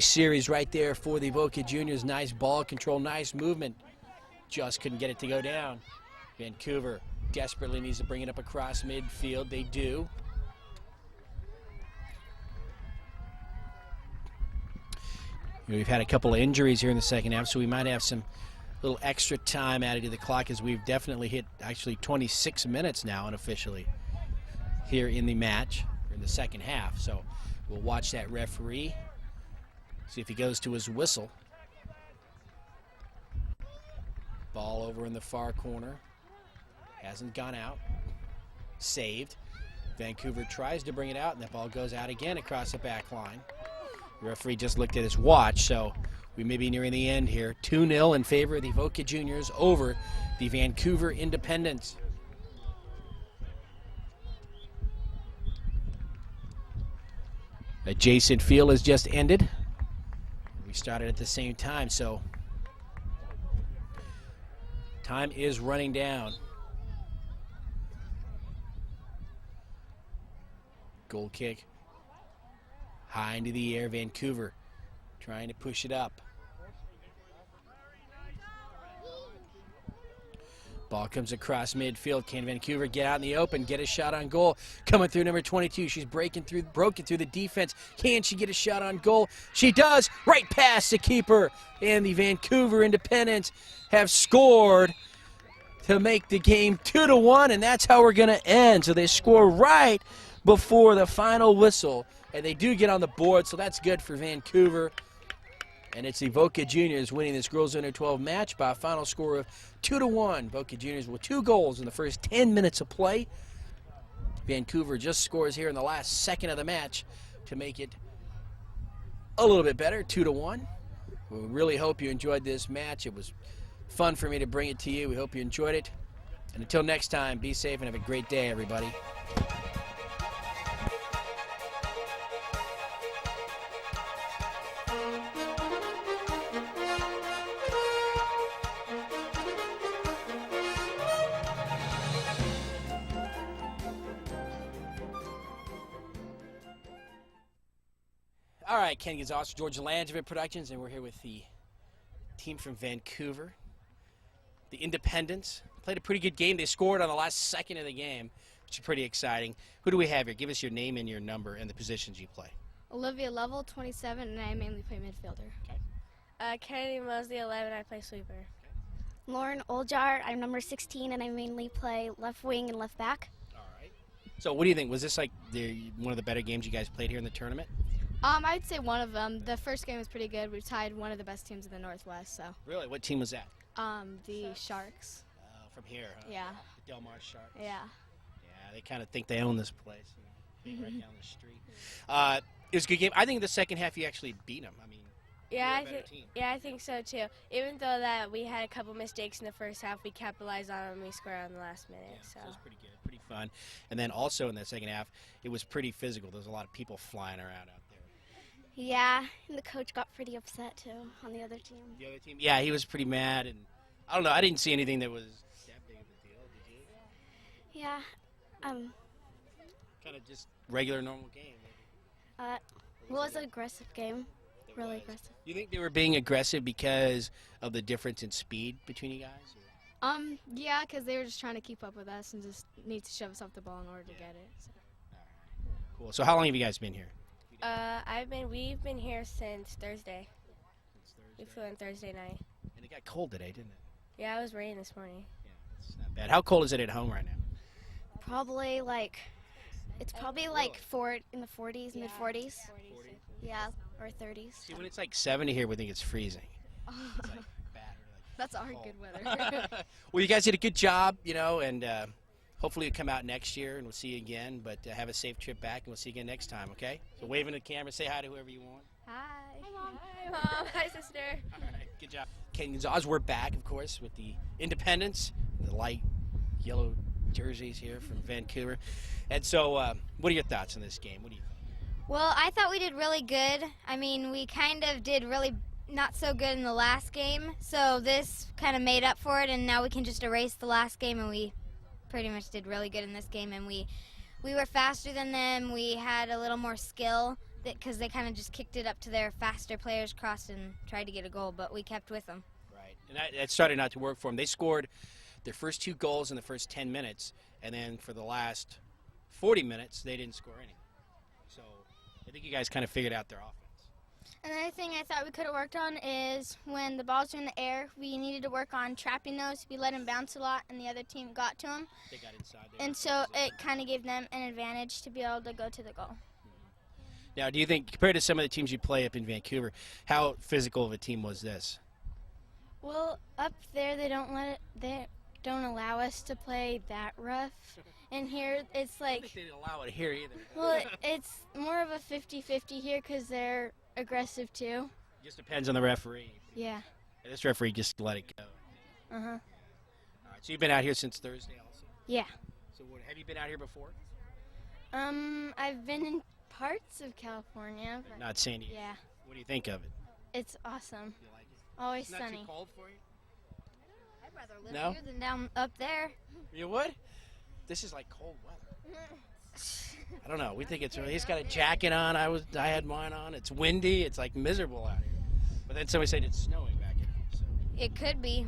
series right there for the Boca Juniors. Nice ball control, nice movement. Just couldn't get it to go down. Vancouver desperately needs to bring it up across midfield. They do. We've had a couple of injuries here in the second half, so we might have some little extra time added to the clock, as we've definitely hit actually 26 minutes now unofficially here in the match, or in the second half. So we'll watch that referee, see if he goes to his whistle. Ball over in the far corner. Hasn't gone out. Saved. Vancouver tries to bring it out, and that ball goes out again across the back line. The referee just looked at his watch, so we may be nearing the end here. 2-0 in favor of the Boca Juniors over the Vancouver Independents. Adjacent field has just ended. We started at the same time, so time is running down. Goal kick. High into the air, Vancouver trying to push it up. Ball comes across midfield. Can Vancouver get out in the open, get a shot on goal? Coming through number 22. She's broken through the defense. Can she get a shot on goal? She does. Right past the keeper. And the Vancouver Independents have scored to make the game 2-1, and that's how we're going to end. So they score right before the final whistle, and they do get on the board, so that's good for Vancouver. And it's the Boca Juniors winning this girls under 12 match by a final score of 2-1. Boca Juniors with 2 goals in the first 10 minutes of play. Vancouver just scores here in the last second of the match to make it a little bit better, 2-1. We really hope you enjoyed this match. It was fun for me to bring it to you. We hope you enjoyed it. And until next time, be safe and have a great day, everybody. All right, Ken Gonzalez, Georgia Langevin Productions, and we're here with the team from Vancouver. The Independents played a pretty good game. They scored on the last second of the game, which is pretty exciting. Who do we have here? Give us your name and your number and the positions you play. Olivia Lovell, 27, and I mainly play midfielder. Okay. Kennedy Mosley, 11, I play sweeper. Lauren Oljar, I'm number 16, and I mainly play left wing and left back. All right. So what do you think? Was this like one of the better games you guys played here in the tournament? I'd say one of them. The first game was pretty good. We tied one of the best teams in the Northwest, so. Really? What team was that? The Sharks. From here, huh? Yeah. The Del Mar Sharks. Yeah. Yeah, they kind of think they own this place. Being right down the street. It was a good game. I think in the second half you actually beat them. I mean, Yeah, you're a better team. I think so too. Even though that we had a couple mistakes in the first half, we capitalized on them and we scored on the last minute. Yeah, so it was pretty good, pretty fun. And then also in the second half, it was pretty physical. There was a lot of people flying around out there. Yeah, and the coach got pretty upset too on the other team. The other team, yeah, he was pretty mad, and I don't know. I didn't see anything that was that big of a deal. Did you? Yeah, Kind of just regular, normal game. Maybe. it was an aggressive game, really aggressive. You think they were being aggressive because of the difference in speed between you guys? Or? Yeah, because they were just trying to keep up with us and just need to shove us off the ball in order to get it. So. Cool. So how long have you guys been here? we've been here since Thursday. We flew in Thursday night. And it got cold today, didn't it? Yeah, it was raining this morning. Yeah, it's not bad. How cold is it at home right now? Probably like, it's probably like in the 40s, mid 40s. Yeah, or 30s. See, when it's like 70 here, we think it's freezing. It's like bad. That's our good weather. Well, you guys did a good job, and hopefully you'll come out next year and we'll see you again. But have a safe trip back and we'll see you again next time, okay? So wave in the camera, say hi to whoever you want. Hi. Hi, Mom. Hi, Mom. Hi, sister. All right, good job. Ken Gonzalez, we're back, of course, with the Independents, the light yellow jerseys here from Vancouver. And so what are your thoughts on this game? What do you think? Well, I thought we did really good. I mean, we kind of did really not so good in the last game, so this kind of made up for it, and now we can just erase the last game, and we pretty much did really good in this game, and we were faster than them. We had a little more skill because they kind of just kicked it up to their faster players, crossed and tried to get a goal, but we kept with them. Right, and that started not to work for them. They scored their first 2 goals in the first 10 minutes, and then for the last 40 minutes, they didn't score any. So I think you guys kind of figured out their offense. Another thing I thought we could have worked on is when the balls are in the air, we needed to work on trapping those. We let them bounce a lot, and the other team got to them. They got inside. And so it kind of gave them an advantage to be able to go to the goal. Now, do you think, compared to some of the teams you play up in Vancouver, how physical of a team was this? Well, up there they don't allow us to play that rough. And here it's I like, don't think they didn't allow it here either. well, it's more of a 50-50 here because they're aggressive too. Just depends on the referee. Yeah. And this referee just let it go. Uh-huh. All right, so you've been out here since Thursday also? Yeah. So have you been out here before? I've been in parts of California, but Not San Diego. yeah, What do you think of it? it's awesome. You like it? Always It's not sunny. too cold for you? I'd rather live No? here than down up there. You would? This is like cold weather. I don't know. We think it's really. He's got a jacket on. I had mine on. It's windy. It's like miserable out here. But then somebody said it's snowing back at home. So. It could be.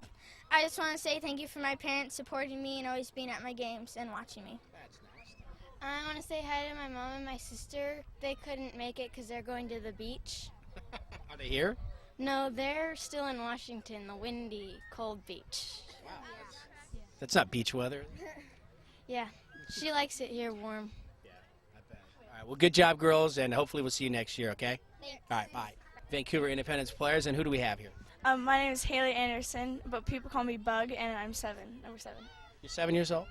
I just want to say thank you for my parents supporting me and always being at my games and watching me. That's nice. I want to say hi to my mom and my sister. They couldn't make it because they're going to the beach. Are they here? No, they're still in Washington, the windy, cold beach. Wow. That's not beach weather. Yeah, she likes it here warm. Yeah, I bet. All right. Well, good job, girls, and hopefully we'll see you next year. Okay. All right. Bye. Vancouver Independence players, and who do we have here? My name is Haley Anderson, but people call me Bug, and I'm 7, number 7. You're 7 years old.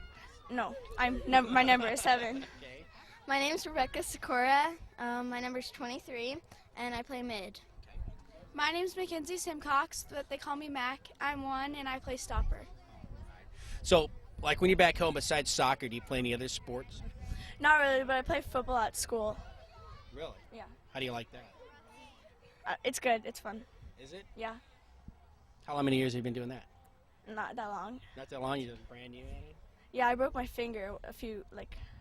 No, my number is 7. Okay. My name's Rebecca Sakura. My number's 23, and I play mid. My name's Mackenzie Simcox, but they call me Mac. I'm 1, and I play stopper. So, like when you're back home, besides soccer, do you play any other sports? Not really, but I play football at school. Really? Yeah. How do you like that? It's good. It's fun. Is it? Yeah, How many years have you been doing that? not that long. Not that long. You're just brand new at it. Yeah, I broke my finger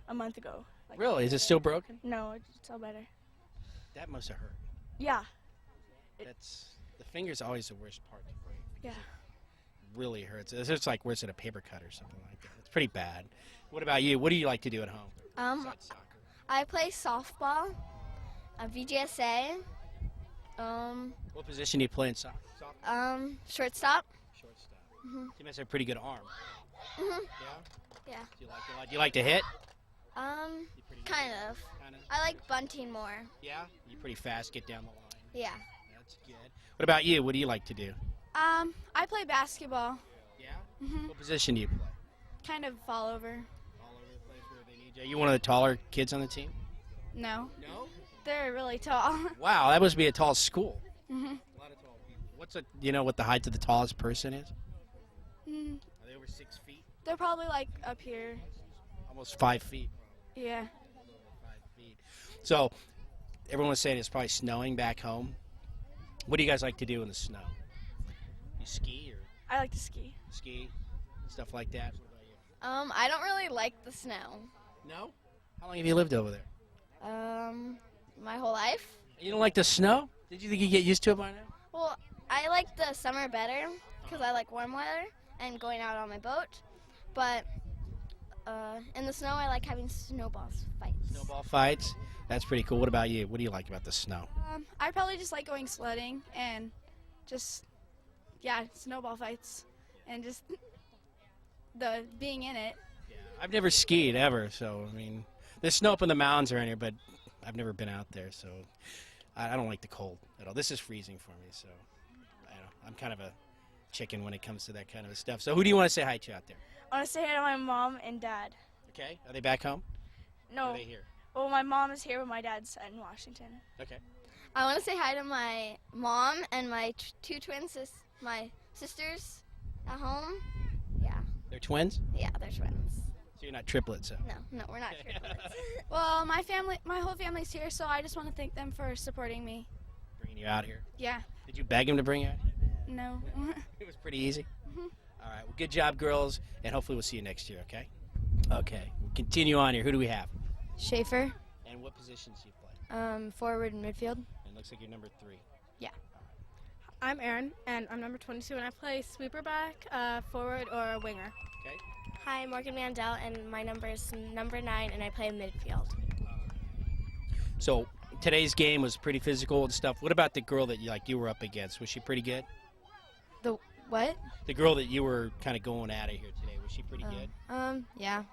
a month ago. Really? Is it still broken? No, it's all better. That must have hurt. Yeah, The finger's always the worst part to break. yeah. It really hurts. It's like worse than a paper cut or something like that. It's pretty bad. What about you? What do you like to do at home? Besides soccer. I play softball, VGSA, What position do you play in soccer? shortstop. Shortstop. You must have a pretty good arm. Mhm. Yeah. Yeah. Do you like to hit? You pretty Kind of. Kind of. I like bunting more. Yeah. You're pretty fast. Get down the line. Yeah. That's good. What about you? What do you like to do? I play basketball. Yeah. What position do you play? Kind of fall over. All over the place where they need you. Are you one of the taller kids on the team? No, No. they're really tall. Wow, that must be a tall school. Mhm. A lot of tall people. Do you know what the height of the tallest person is? Mm, Are they over 6 feet? they're probably up here. Almost 5 feet. Yeah. 5 feet. So, everyone was saying it's probably snowing back home. What do you guys like to do in the snow? You ski or I like to ski. ski, stuff like that? What about you? I don't really like the snow. No? How long have you lived over there? My whole life. You don't like the snow? Did you think you'd get used to it by now? Well, I like the summer better because I like warm weather and going out on my boat. But in the snow, I like having snowball fights. Snowball fights? That's pretty cool. What about you? What do you like about the snow? I probably just like going sledding and just, snowball fights and just the being in it. I've never skied ever, so, I mean, there's snow up in the mountains around here, but I've never been out there, so I don't like the cold at all. This is freezing for me, so I'm kind of a chicken when it comes to that kind of stuff. So who do you want to say hi to out there? I want to say hi to my mom and dad. Okay. Are they back home? Or No, are they here? well, my mom is here, but my dad's in Washington. Okay. I want to say hi to my mom and my two twin my sisters at home. Yeah. They're twins? Yeah, they're twins. So you're not triplets, so. No, we're not triplets. Well, my whole family's here, so I just want to thank them for supporting me. Bringing you out here. Yeah. Did you beg him to bring you out here? No. It was pretty easy. All right. Well, good job, girls, and hopefully we'll see you next year, okay? Okay. We'll continue on here. Who do we have? Schaefer, And what positions do you play? forward and midfield. It looks like you're number 3. I'm Aaron, and I'm number 22, and I play sweeper back, forward, or winger. Okay. Hi, Morgan Mandel, and my number is number 9, and I play midfield. So today's game was pretty physical and stuff. What about the girl that you were up against? Was she pretty good? The what? The girl that you were kind of going at it here today, was she pretty good? Yeah.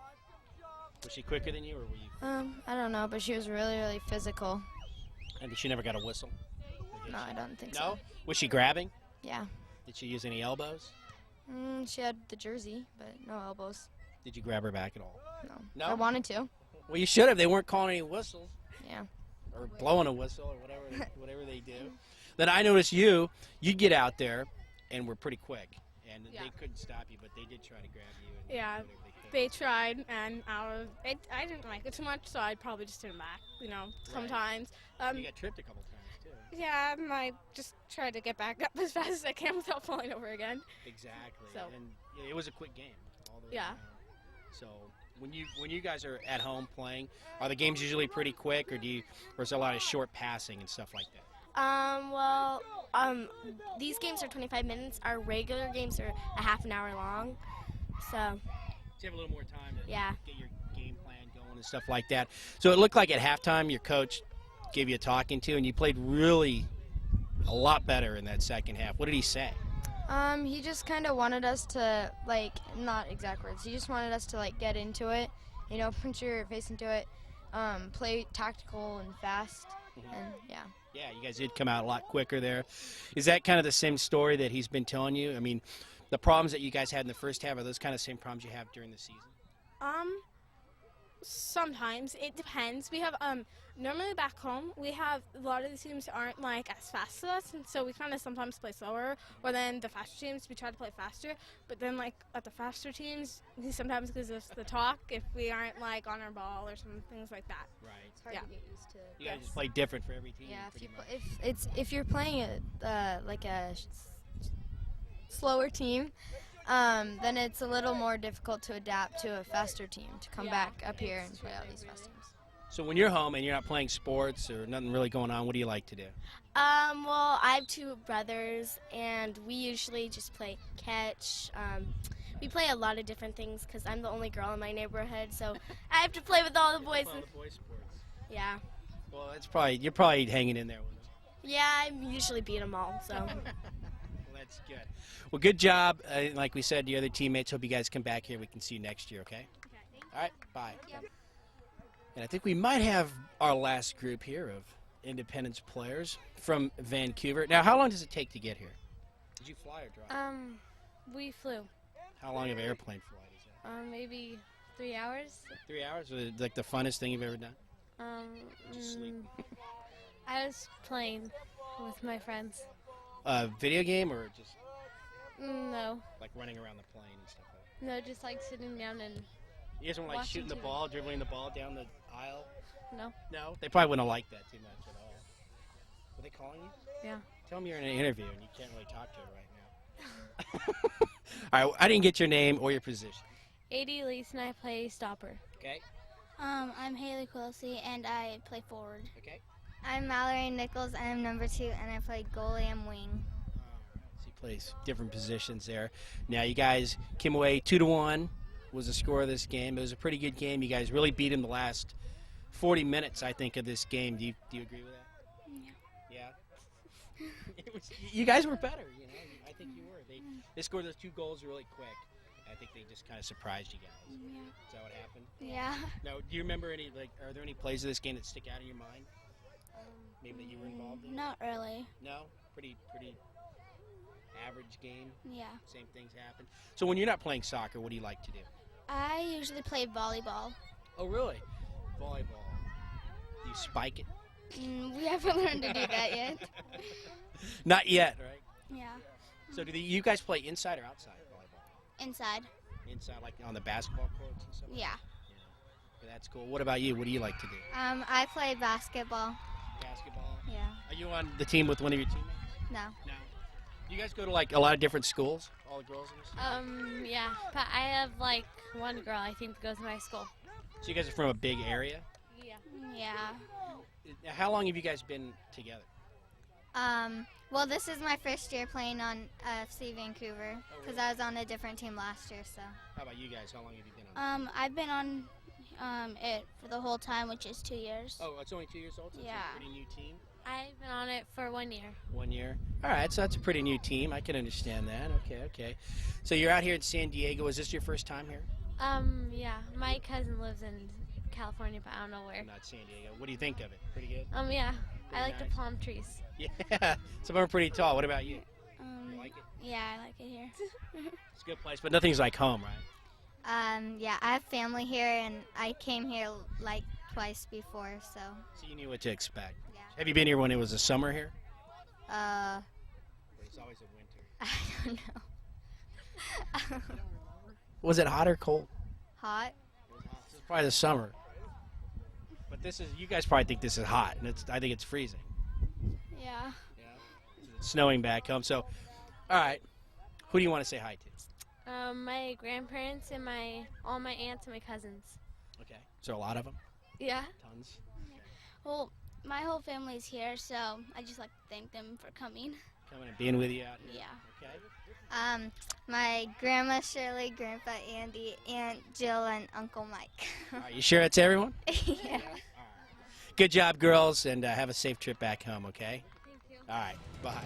Was she quicker than you, or were you? I don't know, but she was really, really physical. And she never got a whistle? No, I don't think No? so. Was she grabbing? Yeah. Did she use any elbows? She had the jersey, but no elbows. Did you grab her back at all? No. No? I wanted to. Well, you should have. They weren't calling any whistles. Yeah. Or blowing a whistle or whatever they do. Then I noticed you'd get out there and were pretty quick. And they couldn't stop you, but they did try to grab you. And Yeah. whatever they could. They tried, and I didn't like it too much, so I probably just didn't back, sometimes. You got tripped a couple times, too. Yeah, and I just tried to get back up as fast as I can without falling over again. Exactly. So- And it was a quick game all the way Yeah. around. So when you guys are at home playing, are the games usually pretty quick, or or is there a lot of short passing and stuff like that? These games are 25 minutes. Our regular games are a half an hour long. So, So you have a little more time to Yeah. get your game plan going and stuff like that. So it looked like at halftime your coach gave you a talking to, and you played really a lot better in that second half. What did he say? He just kind of wanted us to, not exact words. He just wanted us to, get into it, put your face into it, play tactical and fast, and yeah. Yeah, you guys did come out a lot quicker there. Is that kind of the same story that he's been telling you? I mean, the problems that you guys had in the first half, are those kind of same problems you have during the season? Sometimes it depends. We have normally back home we have a lot of the teams aren't as fast as us, and so we kind of sometimes play slower. Or then the faster teams we try to play faster, but then at the faster teams he sometimes gives us the talk if we aren't on our ball or some things like that. Right. It's hard Yeah. to get used to. You guys just play different for every team. Yeah, pretty much. if you're playing a slower team, then it's a little more difficult to adapt to a faster team to come back up here and play all these fast teams. So when you're home and you're not playing sports or nothing really going on, what do you like to do? Well, I have 2 brothers, and we usually just play catch. We play a lot of different things because I'm the only girl in my neighborhood, so I have to play with all the boys. All the boy sports. Yeah. Well, you're probably hanging in there with them. Yeah, I usually beat them all, so. Well, that's good. Well, good job. Like we said, the other teammates, hope you guys come back here. We can see you next year, okay? All right, bye. And I think we might have our last group here of Independence players from Vancouver. Now, how long does it take to get here? Did you fly or drive? We flew. How long of an airplane flight is that? Maybe 3 hours. 3 hours? Was it the funnest thing you've ever done? Did you sleep? I was playing with my friends. Video game or just No, running around the plane and stuff like that? no, just sitting down and You guys weren't Watching shooting the TV. ball, dribbling the ball down the aisle? no. No? They probably wouldn't have liked that too much at all. Were they calling you? Yeah. Tell them you're in an interview and you can't really talk to her right now. All right, I didn't get your name or your position. 80 Elise and I play stopper. Okay? I'm Haley Quilty, and I play forward. Okay. I'm Mallory Nichols, and I'm number 2, and I play goalie and wing. So he plays different positions there. Now you guys came away 2-1 was the score of this game. It was a pretty good game. You guys really beat him the last 40 minutes, I think, of this game. Do you agree with that? Yeah. You guys were better, I think you were. They scored those 2 goals really quick. I think they just kind of surprised you guys. Yeah. Is that what happened? Yeah. Now, do you remember are there any plays of this game that stick out in your mind? Maybe that you were involved in? Not really. No? Pretty average game? Yeah. Same things happen. So when you're not playing soccer, what do you like to do? I usually play volleyball. Oh, really? Volleyball. Do you spike it? We haven't learned to do that yet. Not yet, right? Yeah. So do you guys play inside or outside volleyball? Inside. Inside, like on the basketball courts and stuff? Yeah. That's cool. What about you? What do you like to do? I play basketball. Basketball? Yeah. Are you on the team with one of your teammates? No. No. You guys go to a lot of different schools? All the girls in this? Yeah, but I have one girl I think that goes to my school. So you guys are from a big area? Yeah. Yeah. Now, how long have you guys been together? Well, this is my first year playing on FC Vancouver because I was on a different team last year. So. How about you guys? How long have you been on? I've been on it for the whole time, which is 2 years. Oh, it's only 2 years old, so Yeah. it's a pretty new team. I've been on it for 1 year. 1 year. All right, so that's a pretty new team. I can understand that. Okay. So you're out here in San Diego. Is this your first time here? Yeah. My cousin lives in California, but I don't know where. Not San Diego. What do you think of it? Pretty good? Yeah. Pretty I like nice. the palm trees. Yeah, some of them are pretty tall. What about you? You like it? Yeah, I like it here. It's a good place, but nothing's like home, right? Yeah, I have family here, and I came here like twice before, so. So you knew what to expect. Yeah. Have you been here when it was the summer here? Uh, Or it's always in winter. I don't know. Was it hot or cold? Hot. This is probably the summer. But this is, you guys probably think this is hot, and I think it's freezing. Yeah. It's snowing back home. So, all right, who do you want to say hi to? My grandparents and all my aunts and my cousins. Okay. So a lot of them? Yeah. Tons? Well, my whole family's here, so I just like to thank them for coming. Coming and being with you out here? Yeah. Okay. My grandma Shirley, Grandpa Andy, Aunt Jill, and Uncle Mike. Are you sure it's everyone? Yeah. Good job, girls, and have a safe trip back home, okay? Thank you. All right, bye.